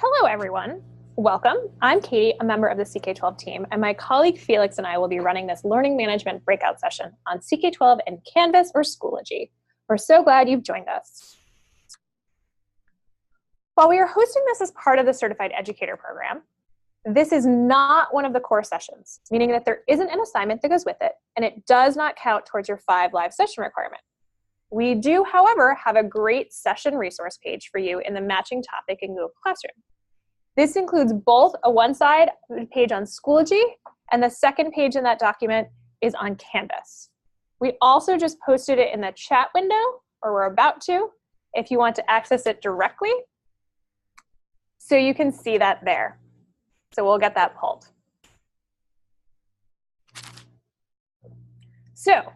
Hello, everyone. Welcome. I'm Katie, a member of the CK-12 team, and my colleague Felix and I will be running this learning management breakout session on CK-12 and Canvas or Schoology. We're so glad you've joined us. While we are hosting this as part of the Certified Educator program, this is not one of the core sessions, meaning that there isn't an assignment that goes with it, and it does not count towards your 5 live session requirement. We do, however, have a great session resource page for you in the matching topic in Google Classroom. This includes both a one-side page on Schoology, and the second page in that document is on Canvas. We also just posted it in the chat window, or we're about to, if you want to access it directly. So you can see that there. So we'll get that pulled. So,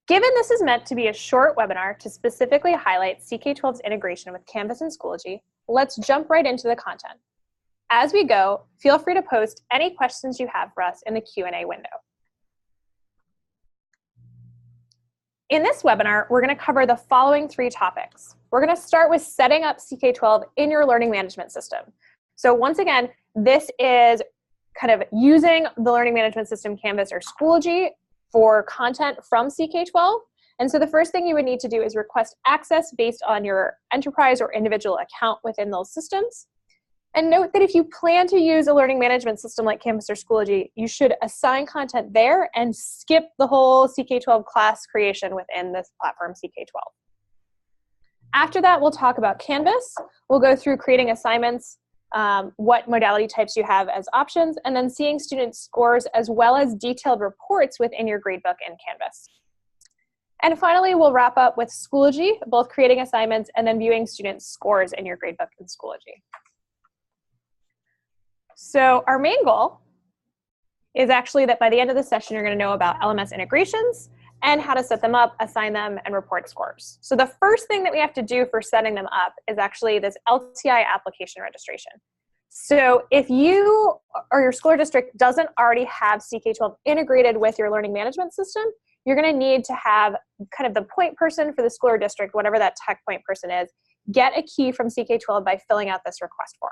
given this is meant to be a short webinar to specifically highlight CK-12's integration with Canvas and Schoology, let's jump right into the content. As we go, feel free to post any questions you have for us in the Q&A window. In this webinar, we're going to cover the following 3 topics. We're going to start with setting up CK-12 in your learning management system. So once again, this is kind of using the learning management system Canvas or Schoology for content from CK-12. And so the first thing you would need to do is request access based on your enterprise or individual account within those systems. And note that if you plan to use a learning management system like Canvas or Schoology, you should assign content there and skip the whole CK-12 class creation within this platform CK-12. After that, we'll talk about Canvas. We'll go through creating assignments, what modality types you have as options, and then seeing student scores as well as detailed reports within your gradebook in Canvas. And finally, we'll wrap up with Schoology, both creating assignments and then viewing student scores in your gradebook in Schoology. So our main goal is actually that by the end of the session, you're going to know about LMS integrations and how to set them up, assign them, and report scores. So the first thing that we have to do for setting them up is actually this LTI application registration. So if you or your school or district doesn't already have CK-12 integrated with your learning management system, you're going to need to have kind of the point person for the school or district, whatever that tech point person is, get a key from CK-12 by filling out this request form.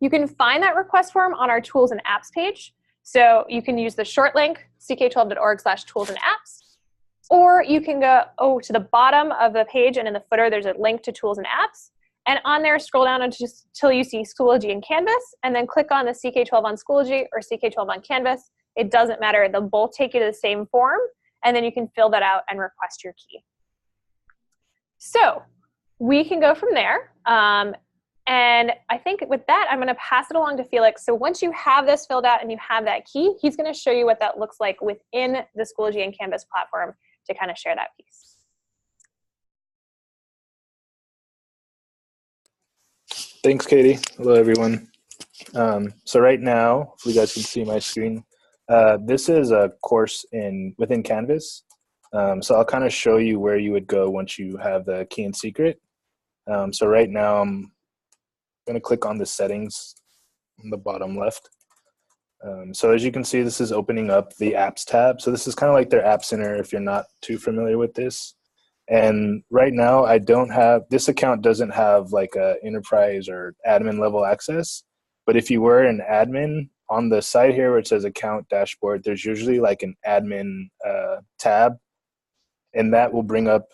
You can find that request form on our Tools and Apps page. So you can use the short link, ck12.org/tools-and-apps, or you can go to the bottom of the page, and in the footer, there's a link to Tools and Apps. And on there, scroll down until you see Schoology and Canvas, and then click on the CK-12 on Schoology or CK-12 on Canvas. It doesn't matter. They'll both take you to the same form, and then you can fill that out and request your key. So we can go from there. And I think with that, I'm going to pass it along to Felix. So once you have this filled out and you have that key, he's going to show you what that looks like within the Schoology and Canvas platform to kind of share that piece. Thanks, Katie. Hello, everyone. So right now, hopefully you guys can see my screen. This is a course within Canvas. So I'll kind of show you where you would go once you have the key and secret. So right now, I'm going to click on the settings on the bottom left. So as you can see, this is opening up the apps tab. So this is kind of like their app center if you're not too familiar with this. And right now this account doesn't have like a enterprise or admin level access. But if you were an admin, on the side here where it says account dashboard, there's usually like an admin tab. And that will bring up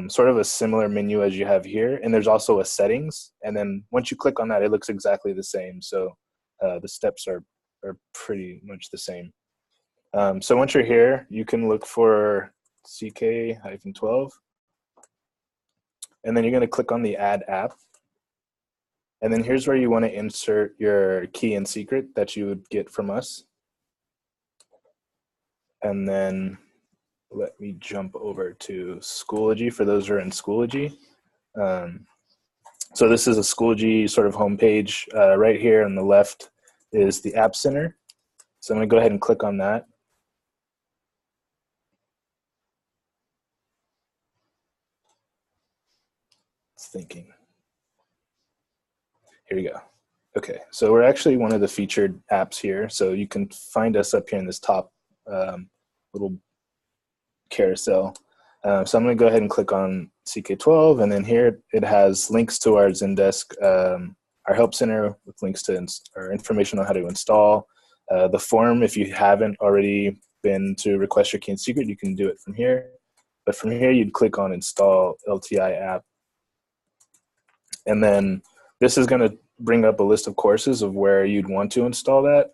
sort of a similar menu as you have here. And there's also a settings. And then once you click on that, it looks exactly the same. So the steps are pretty much the same. So once you're here, you can look for CK-12. And then you're going to click on the Add App. And then here's where you want to insert your key and secret that you would get from us. And then let me jump over to Schoology for those who are in Schoology. So this is a Schoology sort of homepage. Right here on the left is the App Center. So I'm going to go ahead and click on that. It's thinking. Here we go. Okay, so we're actually one of the featured apps here. So you can find us up here in this top little carousel. So I'm going to go ahead and click on CK-12, and then here it has links to our Zendesk our Help Center with links to or information on how to install. The form, if you haven't already been to request your key and secret, you can do it from here. But from here, you'd click on Install LTI app. And then this is going to bring up a list of courses of where you'd want to install that.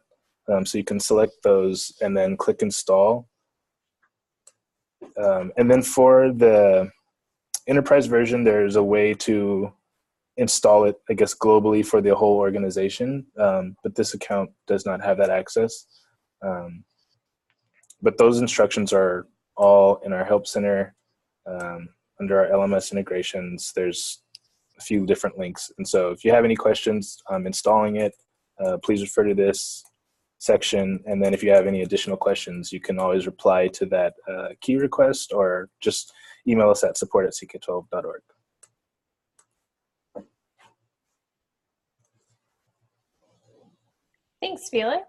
So you can select those and then click Install. And then for the enterprise version, there's a way to install it, I guess, globally for the whole organization. But this account does not have that access. But those instructions are all in our Help Center. Under our LMS integrations, there's a few different links. And so if you have any questions installing it, please refer to this section. And then if you have any additional questions, you can always reply to that key request or just email us at support@ck12.org. Thanks, Felix.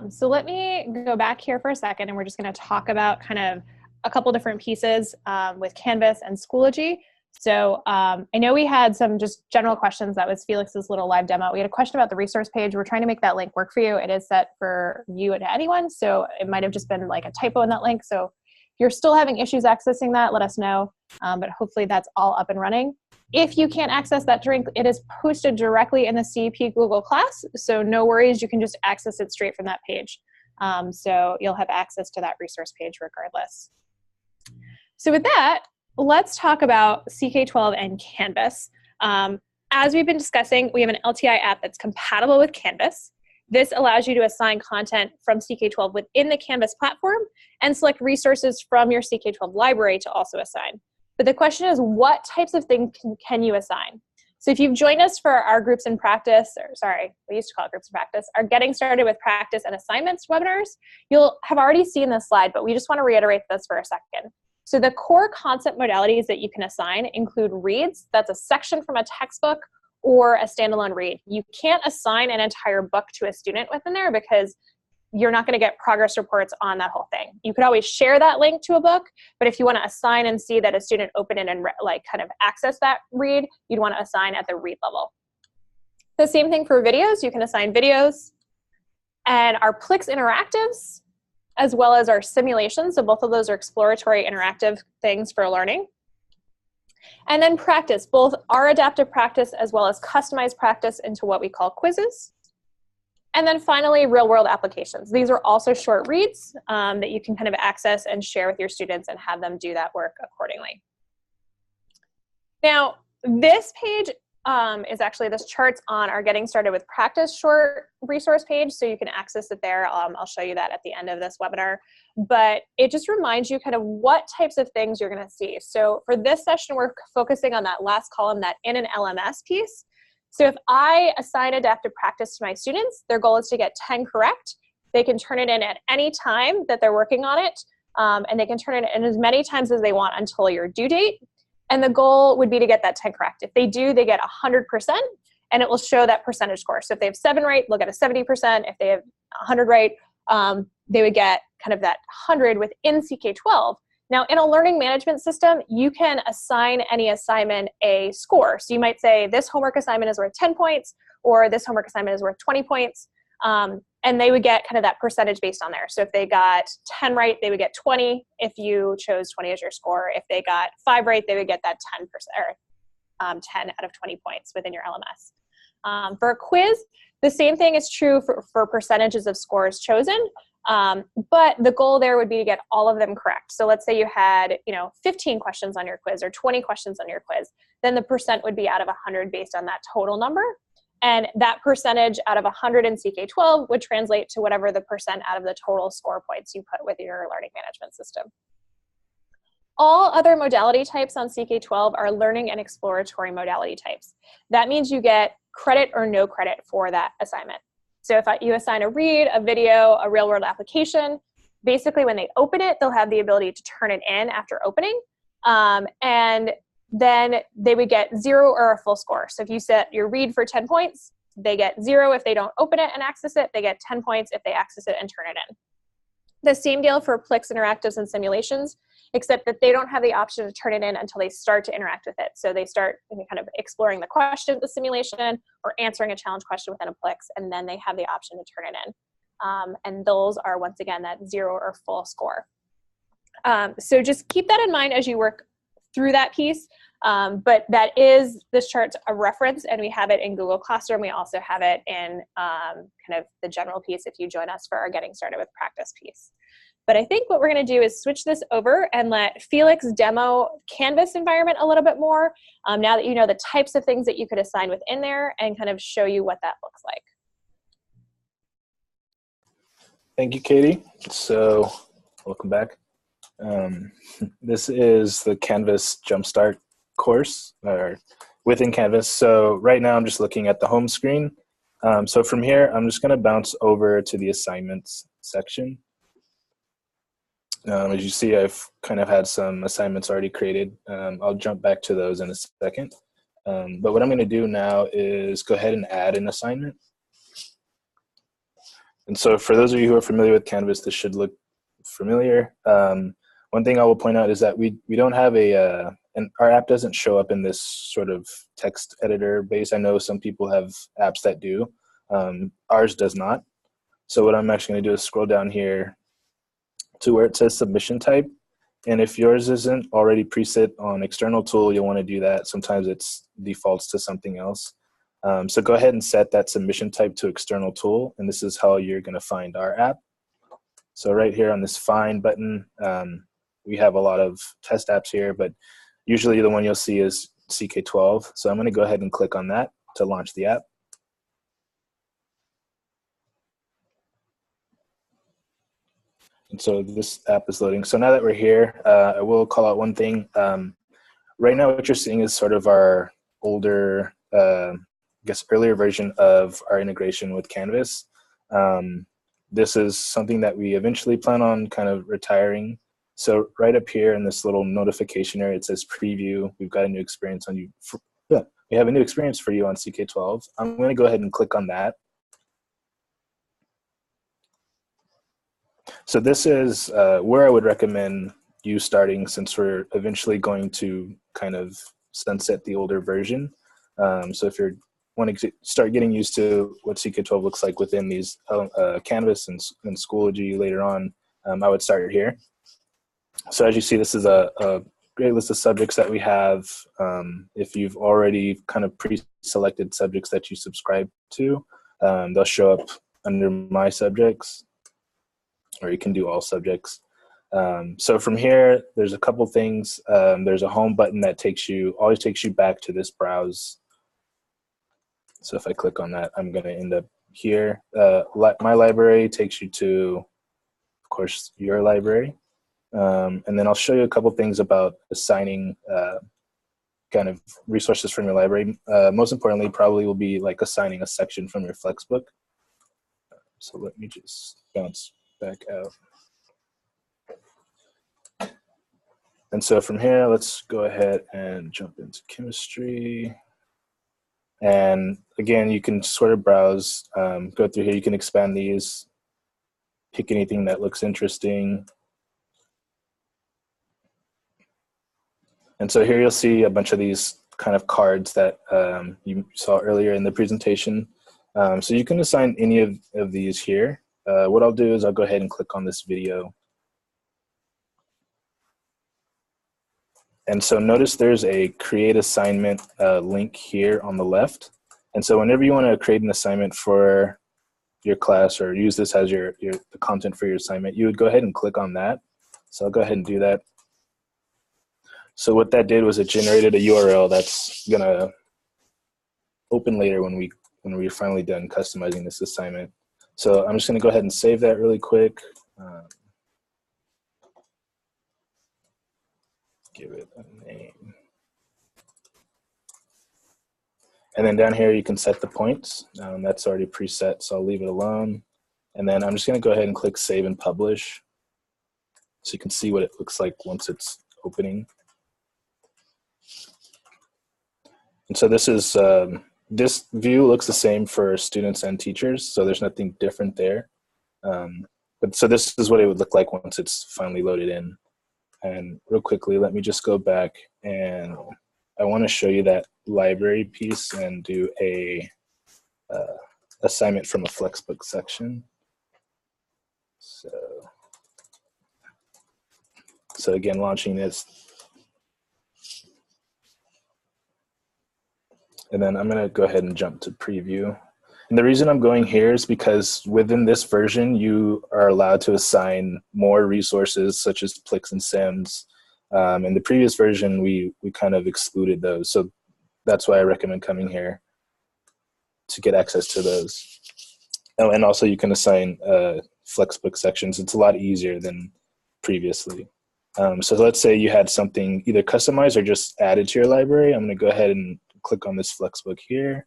So let me go back here for a second, and we're just going to talk about kind of a couple different pieces with Canvas and Schoology. So I know we had some just general questions. That was Felix's little live demo. We had a question about the resource page. We're trying to make that link work for you. It is set for you and anyone, so it might have just been like a typo in that link. So if you're still having issues accessing that, let us know, but hopefully that's all up and running. If you can't access that link, it is posted directly in the CEP Google class, so no worries, you can just access it straight from that page. So you'll have access to that resource page regardless. So with that, let's talk about CK-12 and Canvas. As we've been discussing, we have an LTI app that's compatible with Canvas. This allows you to assign content from CK-12 within the Canvas platform and select resources from your CK-12 library to also assign. But the question is, what types of things can you assign? So if you've joined us for our groups in practice, or sorry, we used to call it groups in practice, our Getting Started with Practice and Assignments webinars, you'll have already seen this slide, but we just want to reiterate this for a second. So the core concept modalities that you can assign include reads, that's a section from a textbook, or a standalone read. You can't assign an entire book to a student within there because you're not going to get progress reports on that whole thing. You could always share that link to a book, but if you want to assign and see that a student open it and like kind of access that read, you'd want to assign at the read level. The same thing for videos. You can assign videos. And our Plix interactives, as well as our simulations, so both of those are exploratory interactive things for learning. And then practice, both our adaptive practice as well as customized practice into what we call quizzes. And then finally, real-world applications. These are also short reads that you can kind of access and share with your students and have them do that work accordingly. Now, this page is actually, this chart's on our Getting Started with Practice short resource page, so you can access it there. I'll show you that at the end of this webinar. But it just reminds you kind of what types of things you're going to see. So for this session, we're focusing on that last column, that in an LMS piece. So if I assign adaptive practice to my students, their goal is to get 10 correct. They can turn it in at any time that they're working on it, and they can turn it in as many times as they want until your due date. And the goal would be to get that 10 correct. If they do, they get 100%, and it will show that percentage score. So if they have 7 right, they'll get a 70%. If they have 100 right, they would get kind of that 100 within CK-12. Now, in a learning management system, you can assign any assignment a score. So you might say this homework assignment is worth 10 points, or this homework assignment is worth 20 points, and they would get kind of that percentage based on there. So if they got 10 right, they would get 20 if you chose 20 as your score. If they got 5 right, they would get that 10%, or 10 out of 20 points within your LMS. For a quiz, the same thing is true for percentages of scores chosen. But the goal there would be to get all of them correct. So let's say you had, 15 questions on your quiz or 20 questions on your quiz, then the percent would be out of 100 based on that total number. And that percentage out of 100 in CK-12 would translate to whatever the percent out of the total score points you put with your learning management system. All other modality types on CK-12 are learning and exploratory modality types. That means you get credit or no credit for that assignment. So if you assign a read, a video, a real-world application, basically when they open it, they'll have the ability to turn it in after opening. And then they would get 0 or a full score. So if you set your read for 10 points, they get 0 if they don't open it and access it. They get 10 points if they access it and turn it in. The same deal for Plix interactives and simulations. except that they don't have the option to turn it in until they start to interact with it. So they start kind of exploring the question, the simulation, or answering a challenge question within a Plix, and then they have the option to turn it in. And those are, once again, that 0 or full score. So just keep that in mind as you work through that piece. But this chart's a reference, and we have it in Google Classroom. We also have it in kind of the general piece if you join us for our Getting Started with Practice piece. But I think what we're going to do is switch this over and let Felix demo Canvas environment a little bit more, now that you know the types of things that you could assign within there, and kind of show you what that looks like. Thank you, Katie. So welcome back. This is the Canvas Jumpstart course within Canvas. So right now I'm just looking at the home screen. So from here, I'm just going to bounce over to the assignments section. As you see, I've kind of had some assignments already created. I'll jump back to those in a second. But what I'm going to do now is go ahead and add an assignment. And so for those of you who are familiar with Canvas, this should look familiar. One thing I will point out is that we don't have and our app doesn't show up in this sort of text editor base. I know some people have apps that do. Ours does not. So what I'm actually going to do is scroll down here to where it says submission type. And if yours isn't already preset on external tool, you'll want to do that. Sometimes it defaults to something else. So go ahead and set that submission type to external tool. And this is how you're going to find our app. So right here on this find button, we have a lot of test apps here, but usually the one you'll see is CK-12. So I'm going to go ahead and click on that to launch the app. And so this app is loading. So now that we're here, I will call out one thing. Right now what you're seeing is sort of our older, I guess earlier version of our integration with Canvas. This is something that we eventually plan on kind of retiring. So right up here in this little notification area, it says preview. We've got a new experience on you. We have a new experience for you on CK-12. I'm going to go ahead and click on that. So this is where I would recommend you starting, since we're eventually going to kind of sunset the older version. So if you're wanting to start getting used to what CK-12 looks like within these Canvas and Schoology later on, I would start here. So as you see, this is a great list of subjects that we have. If you've already kind of pre-selected subjects that you subscribe to, they'll show up under My Subjects, or you can do All Subjects. So from here, there's a couple things. There's a home button that always takes you back to this browse. So if I click on that, I'm going to end up here. My library takes you to, of course, your library. And then I'll show you a couple things about assigning kind of resources from your library. Most importantly, probably will be like assigning a section from your Flexbook. So let me just bounce back out. And so from here, let's go ahead and jump into chemistry. And again, you can sort of browse, go through here. You can expand these, pick anything that looks interesting. And so here you'll see a bunch of these kind of cards that you saw earlier in the presentation. So you can assign any of these here. What I'll do is I'll go ahead and click on this video. And so notice there's a create assignment link here on the left. And so whenever you want to create an assignment for your class or use this as the content for your assignment, you would go ahead and click on that. So I'll go ahead and do that. So what that did was it generated a URL that's gonna open later when we're finally done customizing this assignment. So I'm just gonna go ahead and save that really quick. Give it a name. And then down here you can set the points. That's already preset, so I'll leave it alone. And then I'm just gonna go ahead and click save and publish, so you can see what it looks like once it's opening. And so this is this view looks the same for students and teachers, so there's nothing different there. But so this is what it would look like once it's finally loaded in. And real quickly, let me just go back, and I want to show you that library piece and do a assignment from a Flexbook section. So again, launching this. And then I'm going to go ahead and jump to preview. And the reason I'm going here is because within this version, you are allowed to assign more resources such as Plix and Sims. In the previous version, we kind of excluded those. So that's why I recommend coming here to get access to those. Oh, and also you can assign Flexbook sections. It's a lot easier than previously. So let's say you had something either customized or just added to your library. I'm going to go ahead and click on this Flexbook here.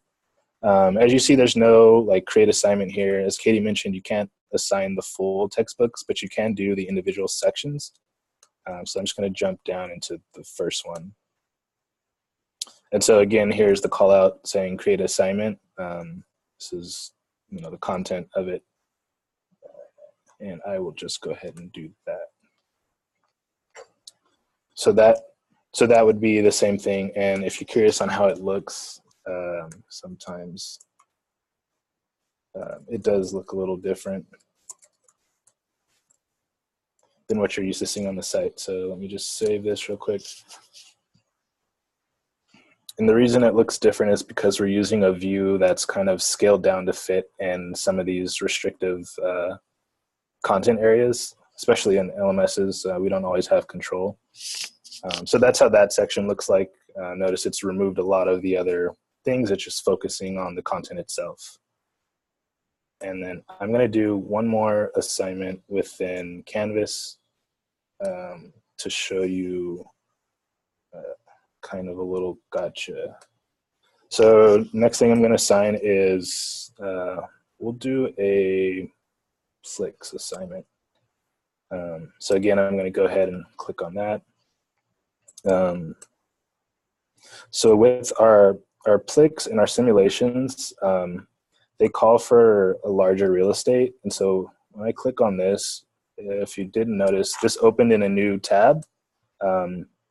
As you see, there's no like create assignment here. As Katie mentioned, you can't assign the full textbooks, but you can do the individual sections. So I'm just going to jump down into the first one. And so again, here's the call out saying create assignment. This is the content of it. And I will just go ahead and do that. So that would be the same thing. And if you're curious on how it looks, sometimes it does look a little different than what you're used to seeing on the site. So let me just save this real quick. And the reason it looks different is because we're using a view that's kind of scaled down to fit in some of these restrictive content areas, especially in LMSs. We don't always have control. So that's how that section looks like. Notice it's removed a lot of the other things. It's just focusing on the content itself. And then I'm going to do one more assignment within Canvas to show you kind of a little gotcha. So next thing I'm going to assign is we'll do a Flix assignment. So again, I'm going to go ahead and click on that. So with our Plix and our simulations, they call for a larger real estate. And so when I click on this, if you didn't notice, this opened in a new tab.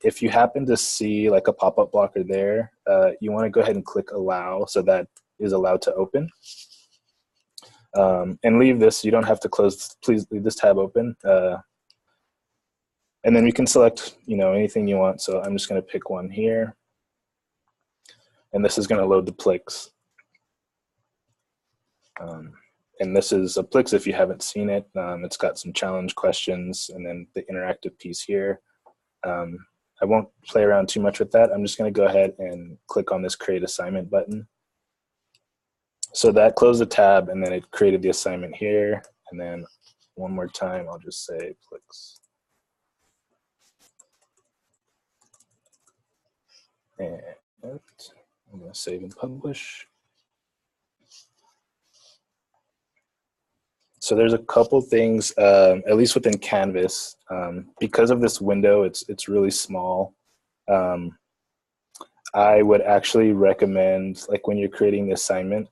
If you happen to see like a pop-up blocker there, you want to go ahead and click allow so that is allowed to open. And leave this, you don't have to close, please leave this tab open. And then you can select anything you want. So I'm just going to pick one here. And this is going to load the Plix. And this is a Plix if you haven't seen it. It's got some challenge questions and then the interactive piece here. I won't play around too much with that. I'm just going to go ahead and click on this create assignment button. So that closed the tab and then it created the assignment here. And then one more time, I'll just say Plix. And I'm going to save and publish. So there's a couple things, at least within Canvas, because of this window, it's really small. I would actually recommend, like when you're creating the assignment,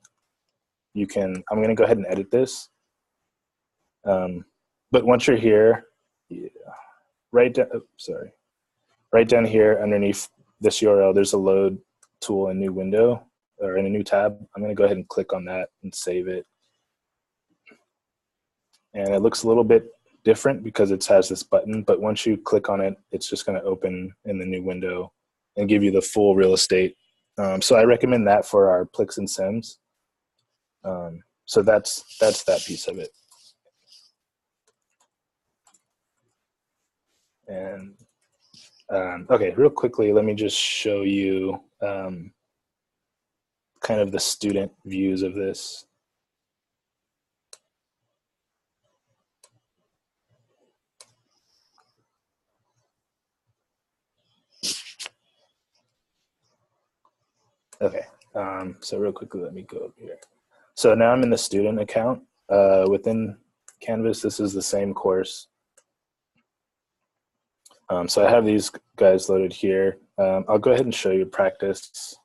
I'm going to go ahead and edit this. But once you're here, right down here underneath this URL, there's a load tool in new window or in a new tab. I'm going to go ahead and click on that and save it. And it looks a little bit different because it has this button, but once you click on it, it's just going to open in the new window and give you the full real estate. So I recommend that for our Plix and Sims. So that's that piece of it. And okay, real quickly, let me just show you kind of the student views of this. Okay, so real quickly, let me go over here. So now I'm in the student account. Within Canvas, this is the same course. So I have these guys loaded here. I'll go ahead and show you practice.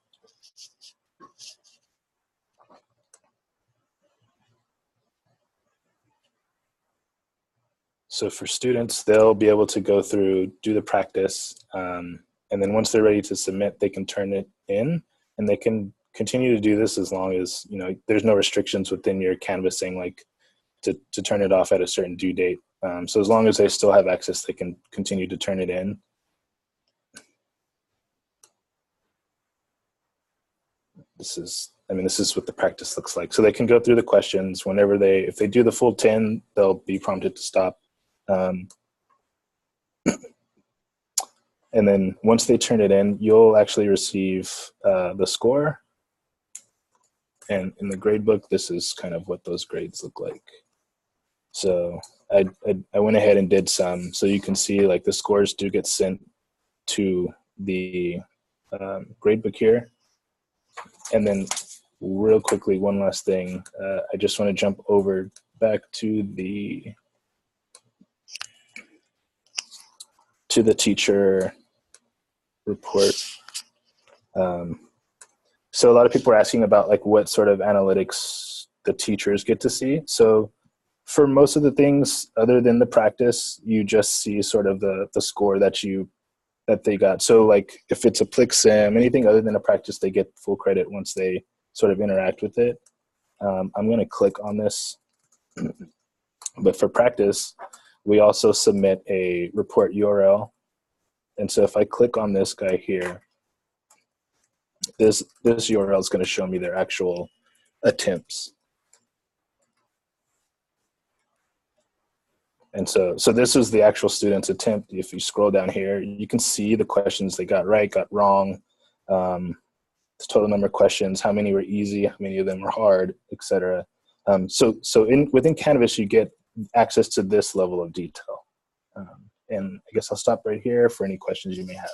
So for students, they'll be able to go through, do the practice, and then once they're ready to submit, they can turn it in, and they can continue to do this as long as, you know, there's no restrictions within your Canvas saying like to turn it off at a certain due date. So as long as they still have access, they can continue to turn it in. This is what the practice looks like. So they can go through the questions whenever if they do the full 10, they'll be prompted to stop. And then once they turn it in, you'll actually receive the score. And in the grade book, this is kind of what those grades look like. So I went ahead and did some, so you can see like the scores do get sent to the grade book here. And then real quickly, one last thing, I just want to jump over back to the teacher report. So a lot of people are asking about like what sort of analytics the teachers get to see. So for most of the things other than the practice, you just see sort of the score that they got. So like if it's a Plick Sim, anything other than a practice, they get full credit once they sort of interact with it. I'm going to click on this. But for practice, we also submit a report URL. And so if I click on this guy here, this URL is going to show me their actual attempts. And so this is the actual student's attempt. If you scroll down here, you can see the questions they got right, got wrong, the total number of questions, how many were easy, how many of them were hard, etc. So within Canvas, you get access to this level of detail. And I guess I'll stop right here for any questions you may have.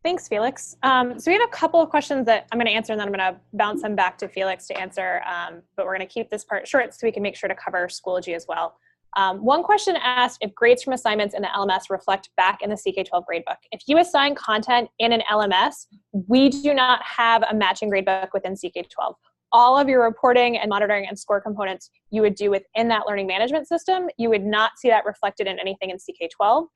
Thanks, Felix. So we have a couple of questions that I'm going to answer, and then I'm going to bounce them back to Felix to answer. But we're going to keep this part short so we can make sure to cover Schoology as well. One question asked if grades from assignments in the LMS reflect back in the CK-12 gradebook. If you assign content in an LMS, we do not have a matching gradebook within CK-12. All of your reporting and monitoring and score components you would do within that learning management system. You would not see that reflected in anything in CK-12.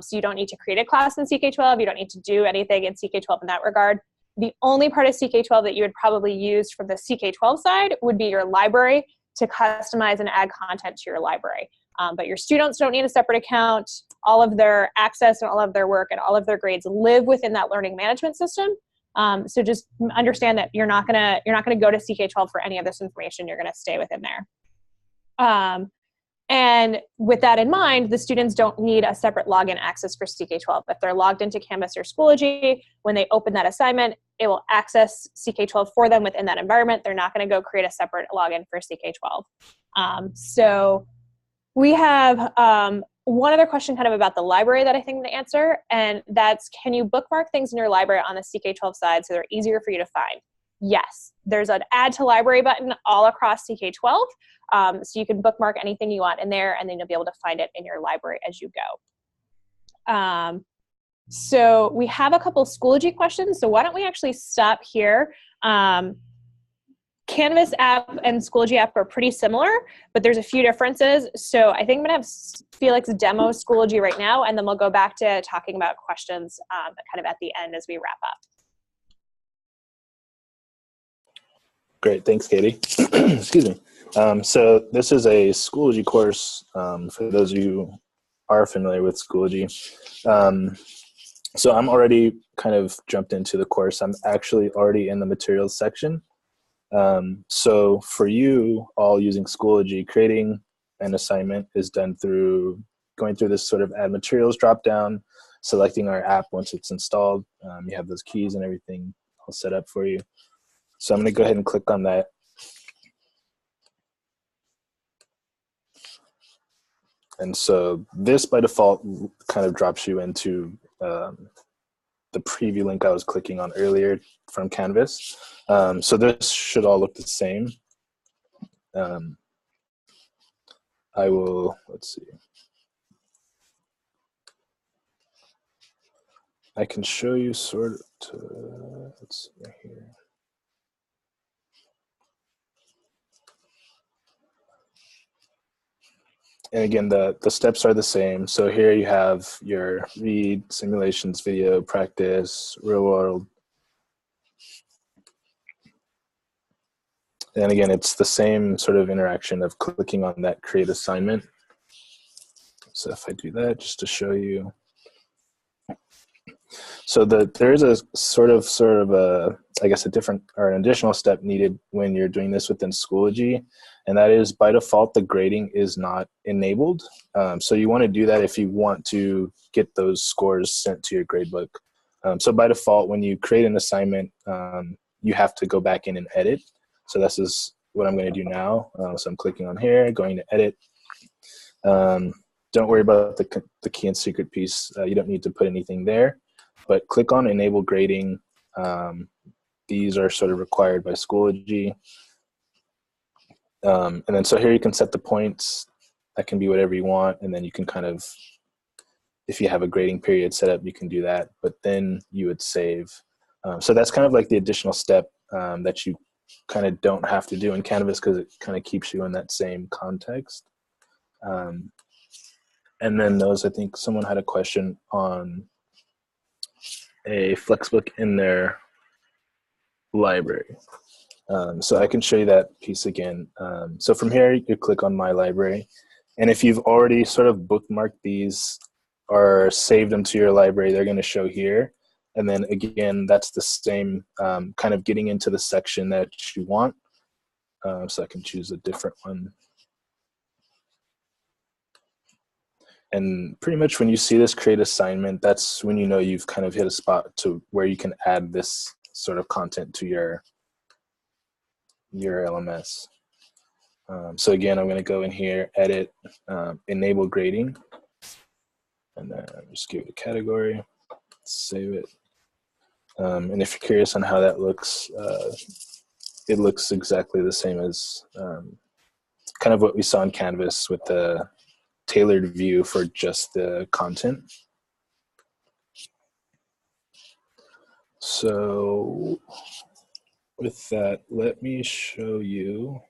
So you don't need to create a class in CK-12. You don't need to do anything in CK-12 in that regard. The only part of CK-12 that you would probably use from the CK-12 side would be your library to customize and add content to your library. But your students don't need a separate account. All of their access and all of their work and all of their grades live within that learning management system. So just understand that you're not gonna go to CK-12 for any of this information. You're gonna stay within there. And with that in mind, the students don't need a separate login access for CK-12. If they're logged into Canvas or Schoology, when they open that assignment, it will access CK-12 for them within that environment. They're not going to go create a separate login for CK-12. So we have one other question kind of about the library that I think to answer, and that's, can you bookmark things in your library on the CK-12 side so they're easier for you to find? Yes, there's an add to library button all across CK-12. So you can bookmark anything you want in there, and then you'll be able to find it in your library as you go. So we have a couple Schoology questions. So why don't we actually stop here? Canvas app and Schoology app are pretty similar, but there's a few differences. So I think I'm gonna have Felix demo Schoology right now, and then we'll go back to talking about questions kind of at the end as we wrap up. Great, thanks, Katie. Excuse me. So this is a Schoology course for those of you who are familiar with Schoology. So I'm already kind of jumped into the course. I'm actually already in the materials section. So for you all using Schoology, creating an assignment is done through going through this sort of add materials dropdown, selecting our app once it's installed. You have those keys and everything all set up for you. So I'm going to go ahead and click on that. And so this by default kind of drops you into the preview link I was clicking on earlier from Canvas. So this should all look the same. I will, let's see. I can show you sort of, let's see here. And again, the steps are the same. So here you have your read, simulations, video, practice, real world. And again, it's the same sort of interaction of clicking on that create assignment. So if I do that, just to show you. So there is a sort of a, I guess, a different or an additional step needed when you're doing this within Schoology, and that is by default the grading is not enabled. So you want to do that if you want to get those scores sent to your gradebook. So by default, when you create an assignment, you have to go back in and edit. So this is what I'm going to do now. So I'm clicking on here, going to edit. Don't worry about the key and secret piece. You don't need to put anything there. But click on Enable Grading. These are sort of required by Schoology. And then so here you can set the points. That can be whatever you want. And then you can kind of, if you have a grading period set up, you can do that. But then you would save. So that's kind of like the additional step that you kind of don't have to do in Canvas because it kind of keeps you in that same context. And then those, I think someone had a question on a flexbook in their library. So I can show you that piece again. So from here, you click on My Library. And if you've already sort of bookmarked these or saved them to your library, they're going to show here. And then again, that's the same kind of getting into the section that you want. So I can choose a different one. And pretty much when you see this create assignment, that's when you know you've kind of hit a spot to where you can add this sort of content to your LMS. So again, I'm going to go in here, edit, enable grading, and then just give it a category, save it. And if you're curious on how that looks, it looks exactly the same as kind of what we saw in Canvas with the tailored view for just the content. So with that, let me show you.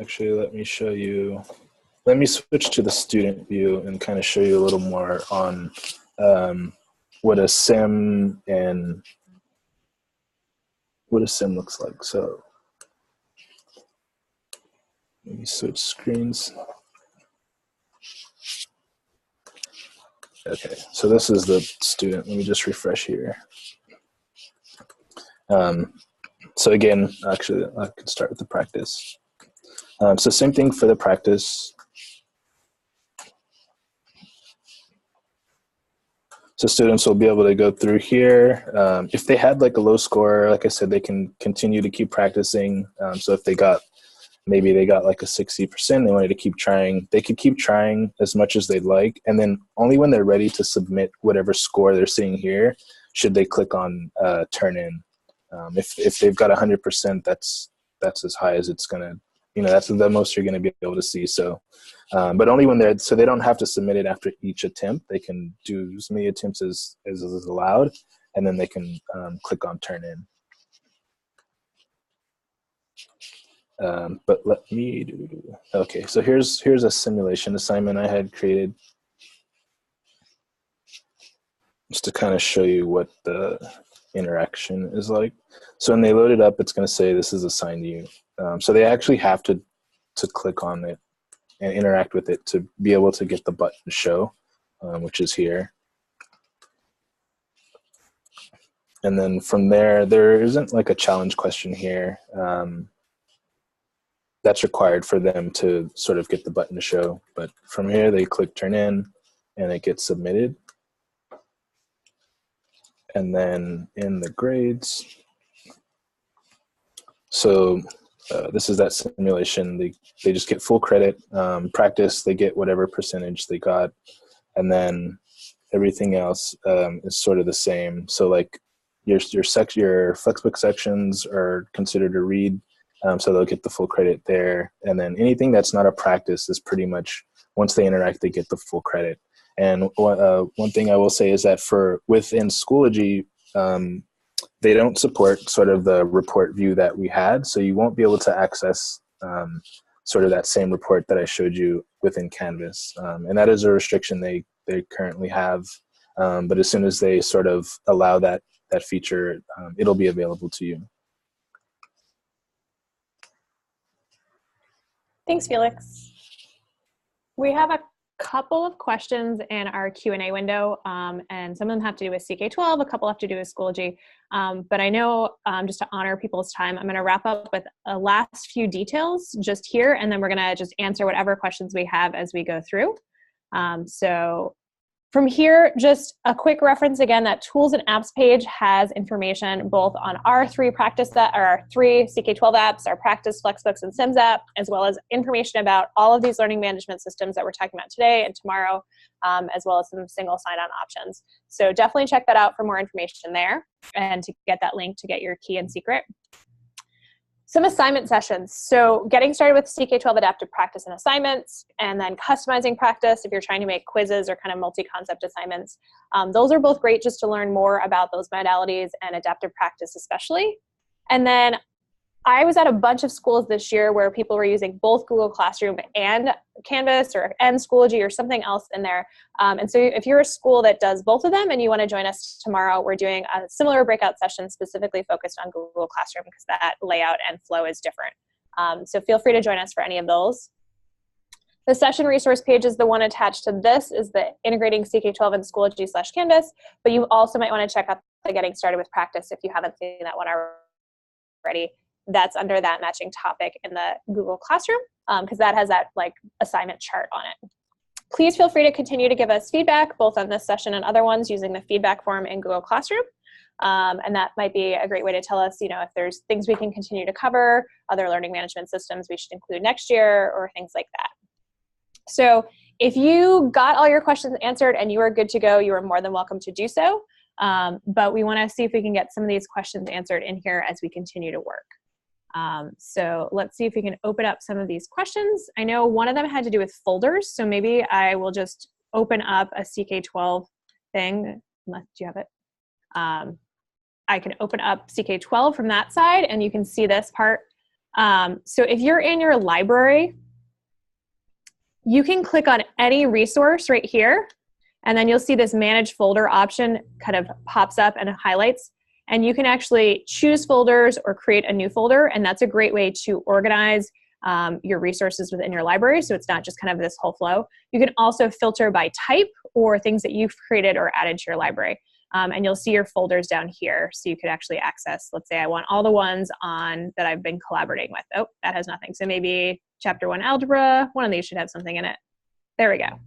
Actually, let me show you. Let me switch to the student view and kind of show you a little more on what a sim and what a sim looks like. So let me switch screens. Okay, so this is the student. Let me just refresh here. So again, actually, I can start with the practice. So same thing for the practice. So students will be able to go through here. If they had like a low score, like I said, they can continue to keep practicing. So if they got, maybe they got like a 60%, they wanted to keep trying, they could keep trying as much as they'd like. And then only when they're ready to submit whatever score they're seeing here, should they click on turn in. If they've got 100%, that's as high as it's gonna, that's the most you're gonna be able to see. So, but only when so they don't have to submit it after each attempt. They can do as many attempts as is allowed, and then they can click on turn in. But let me do, okay, so here's a simulation assignment I had created just to kind of show you what the interaction is like. So when they load it up, it's going to say this is assigned to you. So they actually have to click on it and interact with it to be able to get the button show, which is here. And then from there isn't like a challenge question here. That's required for them to sort of get the button to show. But from here, they click turn in and it gets submitted. And then in the grades, so this is that simulation. They just get full credit. Practice, they get whatever percentage they got. And then everything else is sort of the same. So like your flexbook sections are considered a read. So they'll get the full credit there. And then anything that's not a practice is pretty much, once they interact, they get the full credit. And one thing I will say is that within Schoology, they don't support sort of the report view that we had, so you won't be able to access sort of that same report that I showed you within Canvas. And that is a restriction they currently have, but as soon as they sort of allow that feature, it'll be available to you. Thanks, Felix. We have a couple of questions in our Q&A window, and some of them have to do with CK-12, a couple have to do with Schoology. But I know just to honor people's time, I'm going to wrap up with a last few details just here, and then we're going to just answer whatever questions we have as we go through. So from here, just a quick reference again, that tools and apps page has information both on our three CK-12 apps, our practice, Flexbooks, and Sims app, as well as information about all of these learning management systems that we're talking about today and tomorrow, as well as some single sign-on options. So definitely check that out for more information there and to get that link to get your key and secret. Some assignment sessions. So getting started with CK-12 adaptive practice and assignments, and then customizing practice if you're trying to make quizzes or kind of multi-concept assignments. Those are both great just to learn more about those modalities and adaptive practice especially. And then I was at a bunch of schools this year where people were using both Google Classroom and Canvas and Schoology or something else in there. And so if you're a school that does both of them and you want to join us tomorrow, we're doing a similar breakout session specifically focused on Google Classroom because that layout and flow is different. So feel free to join us for any of those. The session resource page is the one attached to this, is the integrating CK-12 and Schoology/Canvas, but you also might want to check out the getting started with practice if you haven't seen that one already. That's under that matching topic in the Google Classroom, because that has that like assignment chart on it. Please feel free to continue to give us feedback both on this session and other ones using the feedback form in Google Classroom. And that might be a great way to tell us, if there's things we can continue to cover, other learning management systems we should include next year, or things like that. So if you got all your questions answered and you are good to go, you are more than welcome to do so. But we want to see if we can get some of these questions answered in here as we continue to work. So let's see if we can open up some of these questions. I know one of them had to do with folders, so maybe I will just open up a CK-12 thing. Do you have it? I can open up CK-12 from that side, and you can see this part. So if you're in your library, you can click on any resource right here, and then you'll see this Manage Folder option kind of pops up and highlights. And you can actually choose folders or create a new folder, and that's a great way to organize your resources within your library, so it's not just kind of this whole flow. You can also filter by type or things that you've created or added to your library. And you'll see your folders down here, so you could actually access, let's say I want all the ones that I've been collaborating with. Oh, that has nothing. So maybe Chapter 1 Algebra, one of these should have something in it. There we go.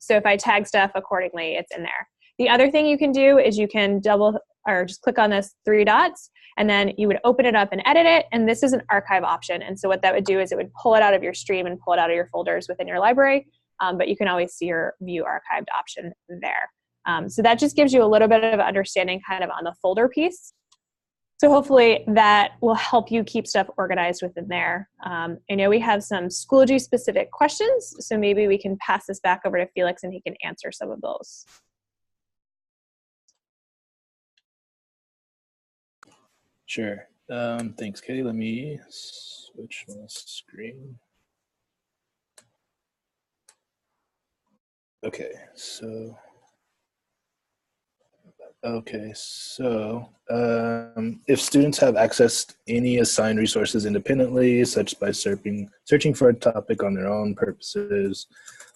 So if I tag stuff accordingly, it's in there. The other thing you can do is you can just click on this 3 dots, and then you would open it up and edit it, and this is an archive option. And so what that would do is it would pull it out of your stream and pull it out of your folders within your library, but you can always see your view archived option there. So that just gives you a little bit of understanding kind of on the folder piece. So hopefully that will help you keep stuff organized within there. I know we have some Schoology specific questions, so maybe we can pass this back over to Felix and he can answer some of those. Sure. Thanks, Katie. Let me switch my screen. Okay, so if students have accessed any assigned resources independently, such by searching for a topic on their own purposes,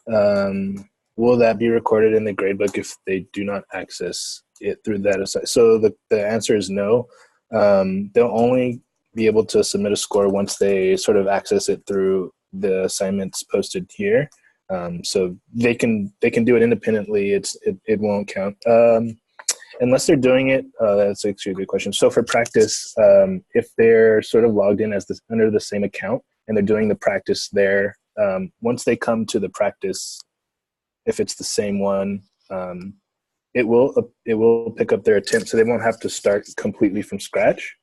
will that be recorded in the gradebook if they do not access it through that assignment? So the answer is no. They'll only be able to submit a score once they sort of access it through the assignments posted here. So they can do it independently. It won't count. Unless they're doing it, that's actually a good question. So for practice, if they're sort of logged in under the same account and they're doing the practice there, once they come to the practice, if it's the same one, it will pick up their attempt, so they won't have to start completely from scratch.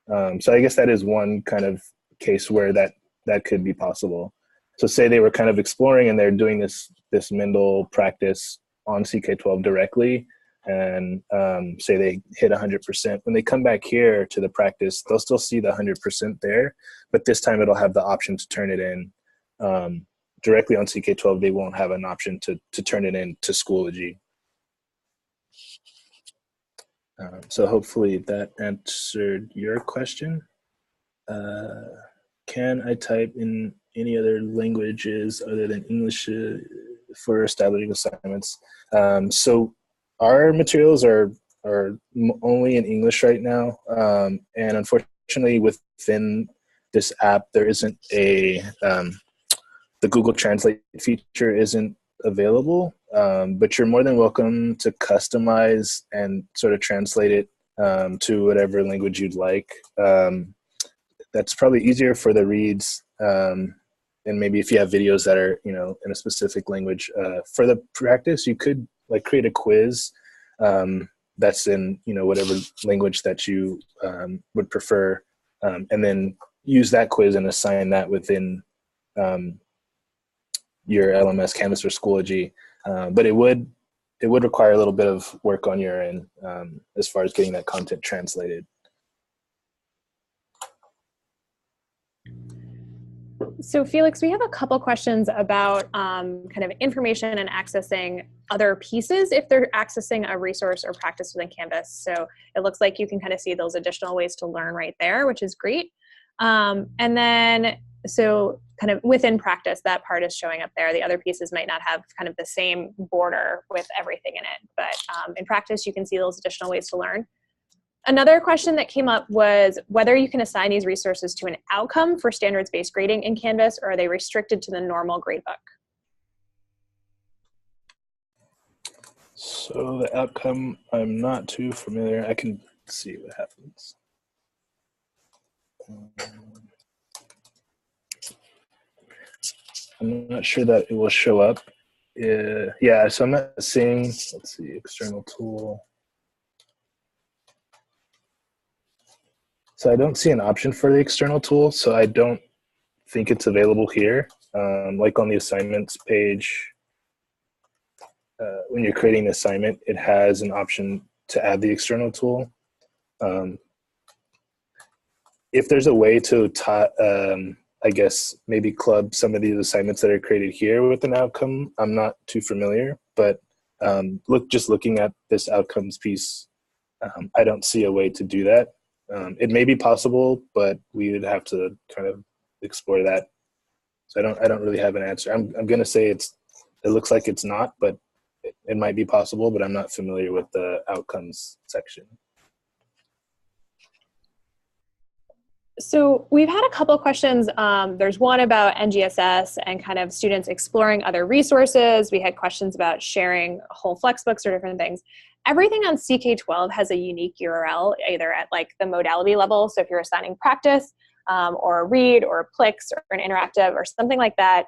So I guess that is one kind of case where that could be possible. So say they were kind of exploring and they're doing this Mendel practice on CK-12 directly. and say they hit 100%. When they come back here to the practice, they'll still see the 100% there, but this time it'll have the option to turn it in directly on CK-12. They won't have an option to turn it in to Schoology. So hopefully that answered your question. Can I type in any other languages other than English for establishing assignments? So our materials are only in English right now, and unfortunately within this app there isn't a the Google Translate feature isn't available, but you're more than welcome to customize and sort of translate it to whatever language you'd like. That's probably easier for the reads, and maybe if you have videos that are, you know, in a specific language. For the practice, you could like create a quiz that's in, you know, whatever language that you would prefer, and then use that quiz and assign that within your LMS, Canvas, or Schoology. But it would require a little bit of work on your end as far as getting that content translated. So Felix, we have a couple questions about kind of information and accessing other pieces if they're accessing a resource or practice within Canvas. So it looks like you can kind of see those additional ways to learn right there, which is great. And then, so kind of within practice, that part is showing up there. The other pieces might not have kind of the same border with everything in it, but in practice, you can see those additional ways to learn. Another question that came up was whether you can assign these resources to an outcome for standards-based grading in Canvas, or are they restricted to the normal gradebook? So the outcome, I'm not too familiar. I can see what happens. I'm not sure that it will show up. Yeah, so I'm not seeing, let's see, external tool. So I don't see an option for the external tool, so I don't think it's available here. Like on the assignments page, when you're creating an assignment, it has an option to add the external tool. If there's a way to, I guess, maybe club some of these assignments that are created here with an outcome, I'm not too familiar, but just looking at this outcomes piece, I don't see a way to do that. It may be possible, but we would have to kind of explore that. So I don't really have an answer. I'm going to say it looks like it's not, but it might be possible, but I'm not familiar with the outcomes section. So we've had a couple of questions. There's one about NGSS and kind of students exploring other resources. We had questions about sharing whole flexbooks or different things. Everything on CK-12 has a unique URL, either at like the modality level. So if you're assigning practice or a read or a Plix or an interactive or something like that,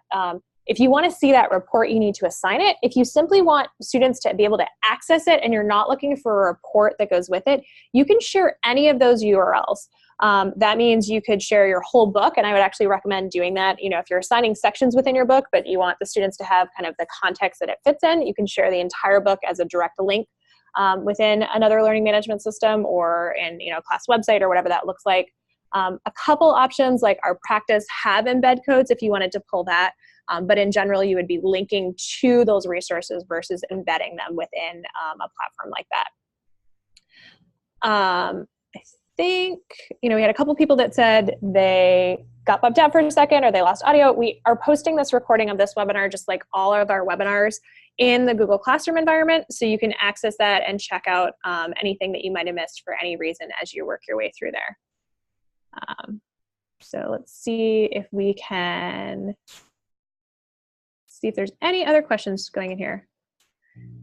if you want to see that report, you need to assign it. If you simply want students to be able to access it and you're not looking for a report that goes with it, you can share any of those URLs. That means you could share your whole book, and I would actually recommend doing that. You know, if you're assigning sections within your book, but you want the students to have kind of the context that it fits in, you can share the entire book as a direct link within another learning management system or in, you know, class website or whatever that looks like. A couple options like our practice have embed codes if you wanted to pull that, but in general, you would be linking to those resources versus embedding them within a platform like that. I think, you know, we had a couple people that said they got bumped out for a second or they lost audio. We are posting this recording of this webinar, just like all of our webinars, in the Google Classroom environment, so you can access that and check out anything that you might have missed for any reason as you work your way through there. So let's see if we can see if there's any other questions going in here.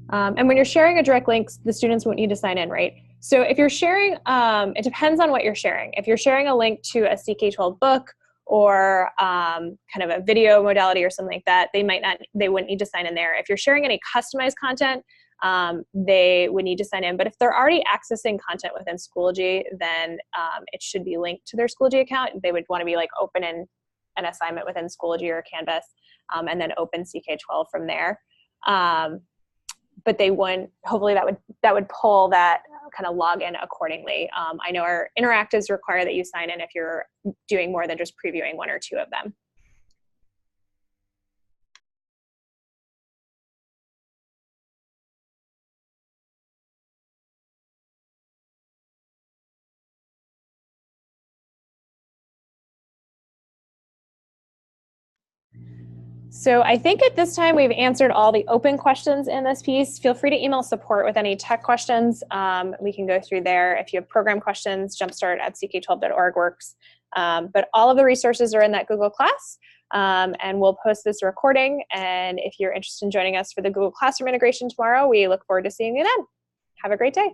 And when you're sharing a direct link, the students won't need to sign in, right? So if you're sharing, it depends on what you're sharing. If you're sharing a link to a CK-12 book or kind of a video modality or something like that, they wouldn't need to sign in there. If you're sharing any customized content, they would need to sign in. But if they're already accessing content within Schoology, then it should be linked to their Schoology account. They would want to be like open in an assignment within Schoology or Canvas, and then open CK-12 from there. but they wouldn't, hopefully that would pull that kind of login accordingly. I know our interactives require that you sign in if you're doing more than just previewing one or two of them. So I think at this time we've answered all the open questions in this piece. Feel free to email support with any tech questions. We can go through there. If you have program questions, jumpstart@ck12.org works. But all of the resources are in that Google Class, and we'll post this recording. And if you're interested in joining us for the Google Classroom integration tomorrow, we look forward to seeing you then. Have a great day.